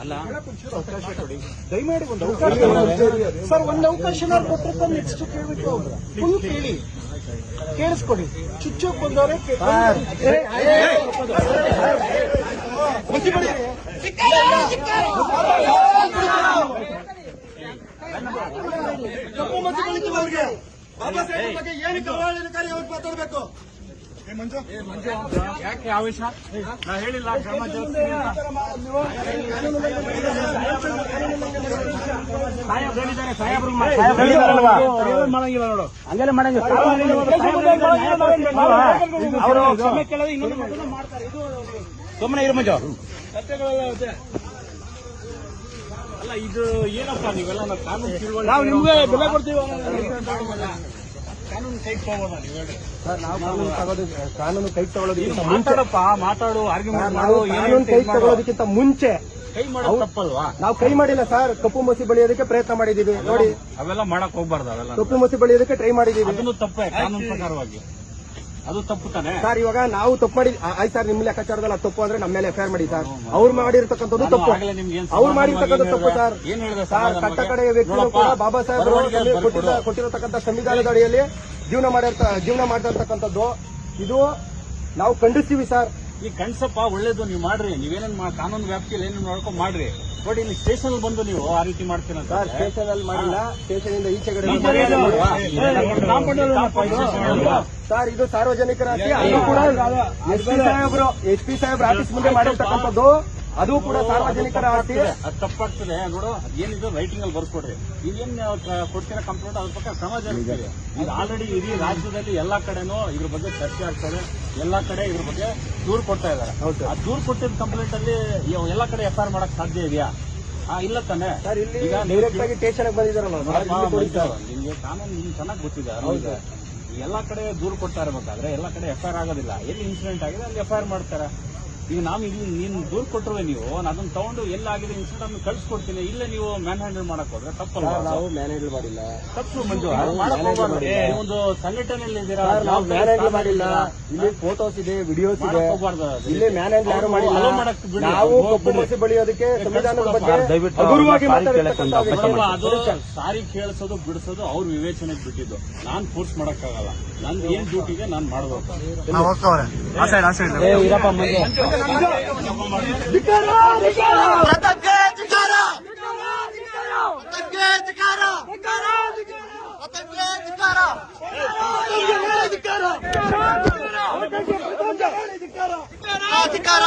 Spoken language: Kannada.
ಅಲ್ಲ ಅವಕಾಶ ಕೊಡಿ, ದಯಮಾಡಿ ಒಂದು ಅವಕಾಶ ಸರ್. ಒಂದು ಅವಕಾಶ ಕೊಟ್ಟಿರ್ತಾರೆ, ನೆಕ್ಸ್ಟ್ ಕೇಳ್ಬಿಟ್ಟು ಫುಲ್ ಕೇಳಿ, ಕೇಳಿಸ್ಕೊಡಿ. ಚುಚ್ಚೋಕ್ ಬಂದವರೇ ಕಪ್ಪು ಮಚ್ಚಿ ಬೆಳೀತಿವ್ರಿಗೆ ಬಾಬಾ ಸಾಹೇಬ್ ಬಗ್ಗೆ ಏನಕ್ಕೆ ಅವಹೇಳನಕಾರಿ ಅವ್ರು ಮಾತಾಡ್ಬೇಕು? ಯಾಕೆ ಆವೇಶ? ನಾ ಹೇಳಿಲ್ಲ ಕ್ರಮ ಮಾಡಂಗಿಲ್ಲ ನೋಡು, ಹಂಗೆಲ್ಲ ಮಾಡಂಗಿಲ್ಲ. ಅವರು ಕ್ಷಮೆ ಕೇಳೋದು ಇನ್ನೊಂದು ಮಾಡ್ತಾರೆ. ಇದು ಸುಮ್ಮನೆ ಇರು ಮಂಜು. ಅಲ್ಲ ಇದು ಏನಪ್ಪ ನೀವೆಲ್ಲ ಕಾನೂನು ತಿಳುವಳಿಕೆ, ನಾವು ನಿಮ್ಗೆ ಬೆಲೆ ಕೊಡ್ತೀವಿ. ಕಾನೂನು ಕೈ ತಗೋಬೋದ ನೀವು ಹೇಳಿ ಸರ್? ನಾವು ಕಾನೂನು ಕೈ ತಗೊಳ್ಳೋದಕ್ಕಿಂತ ಮಾತಾಡಪ್ಪ, ಮಾತಾಡು, ಆರ್ಗ್ಯುಮೆಂಟ್ ಮಾಡು. ಕಾನೂನು ಕೈ ತಗೊಳ್ಳೋದಕ್ಕಿಂತ ಮುಂಚೆ ಕೈ ಮಾಡೋದು ತಪ್ಪಲ್ವಾ? ನಾವು ಕೈ ಮಾಡಿಲ್ಲ ಸರ್. ಕಪ್ಪು ಮಸಿ ಬಳಿಯೋದಕ್ಕೆ ಪ್ರಯತ್ನ ಮಾಡಿದೀವಿ ನೋಡಿ. ಅವೆಲ್ಲ ಮಾಡಕ್ ಹೋಗ್ಬಾರ್ದು. ಅವೆಲ್ಲ ಕಪ್ಪು ಮಸಿ ಬಳಿಯೋದಕ್ಕೆ ಟ್ರೈ ಮಾಡಿದೀವಿ. ಅದನ್ನು ತಪ್ಪೇ, ಕಾನೂನು ಪ್ರಕಾರವಾಗಿ ಅದು ತಪ್ಪು ತಾನೆ ಸರ್. ಇವಾಗ ನಾವು ತಪ್ಪು ಮಾಡಿ ಆಯ್ತು ಸರ್, ನಿಮ್ಮ ಲೆಕ್ಕಾಚಾರದಲ್ಲಿ ತಪ್ಪು ಅಂದ್ರೆ ನಮ್ಮ ಮೇಲೆ ಎಫ್ಐಆರ್ ಮಾಡಿ ಸರ್. ಅವ್ರು ಮಾಡಿರ್ತಕ್ಕಂಥದ್ದು ತಪ್ಪು, ಅವ್ರು ಮಾಡಿರ್ತಕ್ಕಂಥ ತಪ್ಪು ಸರ್. ಏನ್ ಹೇಳಿದೆ ಸರ್? ಕಟ್ಟ ಕಡೆಯ ವ್ಯಕ್ತಿಗಳು ಕೂಡ ಬಾಬಾ ಸಾಹೇಬ್ ಕೊಟ್ಟಿರತಕ್ಕಂಥ ಸಂವಿಧಾನದ ಅಡಿಯಲ್ಲಿ ಜೀವನ ಮಾಡ್ತಿರ್ತಕ್ಕಂಥದ್ದು ಇದು ನಾವು ಖಂಡಿಸ್ತೀವಿ ಸರ್. ಈ ಕಣ್ಸಪ್ಪ ಒಳ್ಳೇದು, ನೀವು ಮಾಡ್ರಿ. ನೀವೇನೇನ್ ಕಾನೂನು ವ್ಯಾಪ್ತಿಯಲ್ಲಿ ಏನೇನು ನೋಡ್ಕೊಂಡು ಮಾಡ್ರಿ. ಬಟ್ ಇಲ್ಲಿ ಸ್ಟೇಷನ್ ಬಂದು ನೀವು ಆ ರೀತಿ ಮಾಡ್ತೀರ ಸರ್? ಸ್ಟೇಷನ್ ಅಲ್ಲಿ ಮಾಡಿಲ್ಲ, ಸ್ಟೇಷನ್ ಇಂದ ಈಚೆಗಡೆ ಸರ್. ಇದು ಸಾರ್ವಜನಿಕರ ಆಸ್ತಿ. ಅದು ಕೂಡ ಎಸ್ ಪಿ ಸಾಹೇಬ್ರ ಆಫೀಸ್ ಮುಂದೆ ಮಾಡಿರ್ತಕ್ಕಂಥದ್ದು, ಅದು ಕೂಡ ಸಾರ್ವಜನಿಕರ ಆಸ್ತಿ. ಅದು ತಪ್ಪಾಗ್ತದೆ ನೋಡು. ಏನಿದೆ ರೈಟಿಂಗ್ ಅಲ್ಲಿ ಬರ್ಕೊಡ್ರಿ. ಈಗೇನ್ ಕೊಡ್ತೀರಾ ಕಂಪ್ಲೇಂಟ್, ಅದ್ರ ಪಕ್ಕ ಕ್ರಮ ಜರುಗಿದೆ. ಇದು ಆಲ್ರೆಡಿ ಇಡೀ ರಾಜ್ಯದಲ್ಲಿ ಎಲ್ಲಾ ಕಡೆನೂ ಇದ್ರ ಬಗ್ಗೆ ಚರ್ಚೆ ಆಗ್ತದೆ. ಎಲ್ಲಾ ಕಡೆ ಇದ್ರ ಬಗ್ಗೆ ದೂರು ಕೊಡ್ತಾ ಇದಾರೆ. ಆ ದೂರು ಕೊಟ್ಟಿದ್ದ ಕಂಪ್ಲೇಂಟ್ ಅಲ್ಲಿ ಎಲ್ಲಾ ಕಡೆ ಎಫ್ಐಆರ್ ಮಾಡಕ್ ಸಾಧ್ಯ ಇದೆಯಾ? ಇಲ್ಲ ತಾನೆ. ಈಗ ಡೈರೆಕ್ಟ್ ಆಗಿ ಸ್ಟೇಷನ್ ಬಂದಿದ್ದಾರಲ್ಲ, ನಿಮ್ಗೆ ಕಾನೂನು ನಿಮ್ಗೆ ಚೆನ್ನಾಗಿ ಗೊತ್ತಿದೆ. ಎಲ್ಲಾ ಕಡೆ ದೂರು ಕೊಡ್ತಾ ಇರಬೇಕಾದ್ರೆ ಎಲ್ಲಾ ಕಡೆ ಎಫ್ಐಆರ್ ಆಗೋದಿಲ್ಲ. ಎಲ್ಲಿ ಇನ್ಸಿಡೆಂಟ್ ಆಗಿದೆ ಅಲ್ಲಿ ಎಫ್ಐಆರ್ ಮಾಡ್ತಾರೆ. ಈಗ ನಾವು ಇಲ್ಲಿ ನೀನು ದೂರು ಕೊಟ್ಟರುವೆ, ನೀವು ಅದನ್ನ ತಗೊಂಡು ಎಲ್ಲಾಗಿದೆ ಇನ್ಸಿಡೆಂಟ್ ಅನ್ನು ಕಳ್ಸಿಕೊಡ್ತೀನಿ. ಇಲ್ಲೇ ನೀವು ಮ್ಯಾನ್ ಹ್ಯಾಂಡಲ್ ಮಾಡಕ್ ಹೋದ್ರೆ ತಪ್ಪಲ್ಲ. ನಾವು ಮ್ಯಾನ್ ಹ್ಯಾಂಡಲ್ ಮಾಡಿಲ್ಲ. ತಪ್ಪು ಮಂಜು, ಮಾಡಕ್ ಹೋಗ್ಬಾರ್ದು. ಒಂದು ಸಂಘಟನೆಯಲ್ಲಿ ಇದ್ದೀರಾ, ನಾವು ಮ್ಯಾನ್ ಹ್ಯಾಂಡಲ್ ಮಾಡಿಲ್ಲ. ಇಲ್ಲಿ ಫೋಟೋಸ್ ಇದೆ, ವಿಡಿಯೋಸ್ ಇದೆ. ಇಲ್ಲಿ ಮ್ಯಾನ್ ಹ್ಯಾಂಡಲ್ ಯಾರು ಮಾಡಿಲ್ಲ. ನಾವು ಕಪ್ಪು ಮಸಿ ಬಳಿಯೋದಕ್ಕೆ ಸಂವಿಧಾನದ ಬಗ್ಗೆ ಹಗುರವಾಗಿ ಅದು ಸಾರಿ ಕೇಳಿಸೋದು ಬಿಡಿಸೋದು ಅವ್ರ ವಿವೇಚನೆಗೆ ಬಿಟ್ಟಿದ್ದು. ನಾನ್ ಫೋರ್ಸ್ ಮಾಡಕ್ಕಾಗಲ್ಲ. ನಂದು ಏನ್ ಡ್ಯೂಟಿಗೆ ನಾನ್ ಮಾಡ್ಬೇಕು. ಅಧಿಕಾರ